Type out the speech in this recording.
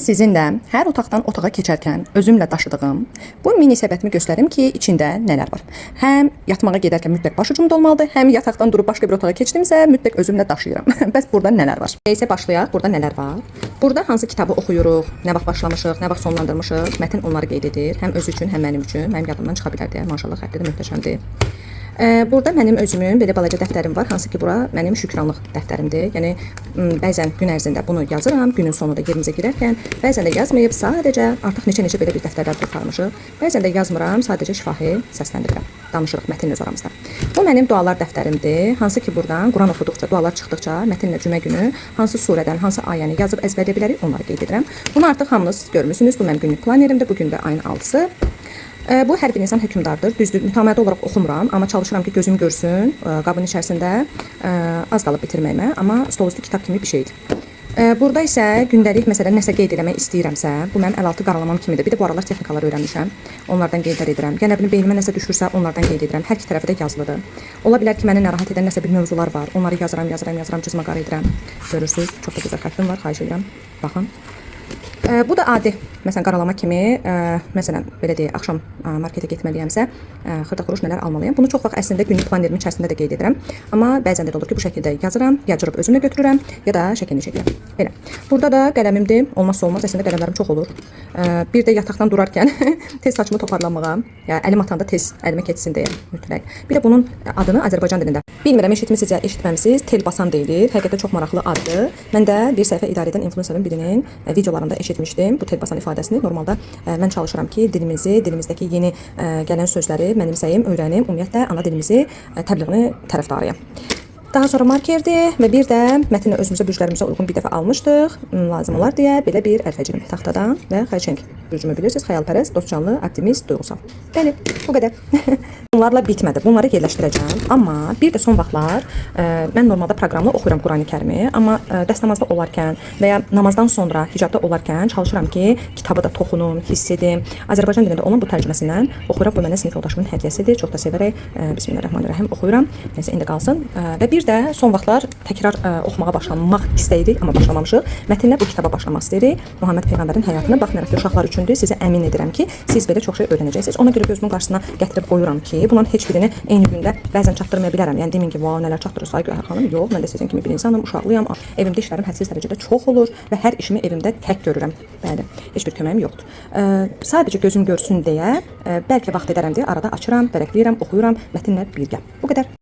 sizinlə hər otaqdan otağa keçərkən özümlə daşıdığım bu mini səbətimi göstərim ki, içində nələr var. Həm yatmağa gedərkən mütləq başucumda olmalıdır, həm yataqdan durub başqa bir otağa keçdimsə mütləq özümlə daşıyıram. Bəs burada nələr var? Nəysə başlayaq. Burada nələr var? Burada hansı kitabı oxuyuruq, nə vaxt başlamışıq, nə vaxt sonlandırmışıq, mətn onları qeyd edir. Həm özü üçün, həm mənim üçün. Mənim yadımdan çıxa bilər deyə. Maşallah xətti də möhtəşəmdir. Burada mənim özümün belə balaca dəftərim var, hansı ki bura mənim şükranlıq dəftərimdir. Yəni bəzən gün ərzində bunu yazıram, günün sonunda yerimizə girərkən, bəzən də yazmayıb sadəcə artıq neçə belə bir dəftərlər qurtarmışıq. Bəzən də yazmıram, sadəcə şifahi səsləndirirəm. Danışırıq mətnlə öz aramızda. Bu mənim dualar dəftərimdir. Hansı ki buradan Quran oxuduqca, dualar çıxdıqca mətnlə cümə günü hansı surədən, hansı ayəni yazıb əzbərləyə bilərik, onları qeyd edirəm. Bunu artıq hamınız görmüsünüz. Bu mənim günlük planerimdir. Bu gün də ayın 6-sı. Bu hər bir insan hökmdardır. Düzdür, mütəmadi olaraq oxumuram, amma çalışıram ki, gözüm görsün. Qabın içərisində az qalıb bitirməyimə, amma stolüstü kitab kimi bir şeydir. Burada isə gündəlik məsələn nəsə qeyd etmək istəyirəmsə, bu mənim əl altı qaralamam kimidir. Bir də bu aralar texnikalar öyrənmişəm. Onlardan qeydlər edirəm. Yəni beynimə nəsə düşürsə, onlardan qeyd edirəm. Hər iki tərəfi də yazılıdır. Ola bilər ki, məni narahat edən nəsə bir mövzular var. Onları yazıram, cızma qara edirəm. Görürsüz, çox da gözəl xəttim var. Xahiş edirəm. Baxın. Bu da adi, məsələn, qaralama kimi, məsələn, belə deyək, axşam marketə getməliyəmsə, xırda xuruş nələr almalıyam. Bunu çox vaxt əslində günlük planerimin içərisində də qeyd edirəm. Amma bəzən də olur ki, bu şəkildə yazıram, yazırıb özümlə götürürəm, ya da şəkilini çəkirəm. Belə. Burada da qələmimdir, olmazsa olmaz, əslində qələmlərim çox olur. Bir də yataqdan durarkən tez saçımı toparlamağa, ya əlim atanda tez əlimə keçsin deyə mütləq. Bir də bunun adını Azərbaycan dilində. Bilmirəm, eşitmisiniz ya eşitməmisiniz, tel basan deyilir. Həqiqətən çox maraqlı addır. Mən də bir səhifə idarə edən influencerın birinin videolarında eşitmişdim bu tel basan ifadəsini. Normalda mən çalışıram ki, dilimizdəki yeni gələn sözləri mənimsəyim, öyrənim, ümumiyyətlə ana dilimizi təbliğini tərəfdarıyam. Daha sonra markerdir və bir də mətnlə özümüzə bürclərimizə uyğun bir dəfə almışdıq. Lazım olar deyə belə bir əlfəcrim taxtadan və xərçəng bürcümü bilirsiniz, xəyalpərəst, dostcanlı, optimist, duyğusal. Bəli, bu qədər. Bunlarla bitmədi. Bunları yerləşdirəcəm. Amma bir də son vaxtlar mən normalda proqramla oxuyuram Qurani-Kərimi, amma dəstəmazda olarkən və ya namazdan sonra hicabda olarkən çalışıram ki, kitabı da toxunum, hiss edim. Azərbaycan dilində olan bu tərcüməsindən oxuyuram. Bu mənə sinif yoldaşımın hədiyyəsidir. Çox da sevərək Bismillahirrahmanirrahim oxuyuram. Nəsə indi qalsın. Və bir də son vaxtlar təkrar oxumağa başlamaq istəyirik, amma başlamamışıq. Mətnlə bu kitaba başlamaq istəyirik. Muhammed Peyğəmbərin həyatını baxmayaraq ki, uşaqlar üçündür. Sizə əmin edirəm ki, siz belə çox şey öyrənəcəksiniz. Ona görə gözümün qarşısına gətirib qoyuram ki, bunların heç birini eyni gündə bəzən çatdırmaya bilərəm. Yəni demin ki, vau nələr çatdırırsa Göyhər xanım. Yox, mən də sizin kimi bir insanım, uşaqlıyam. Evimdə işlərim hədsiz dərəcədə çox olur və hər işimi evimdə tək görürəm. Bəli, heç bir köməyim yoxdur. Sadəcə gözüm görsün deyə bəlkə vaxt edərəm deyə arada açıram, vərəqləyirəm, oxuyuram, mətnlə birgə. Bu qədər.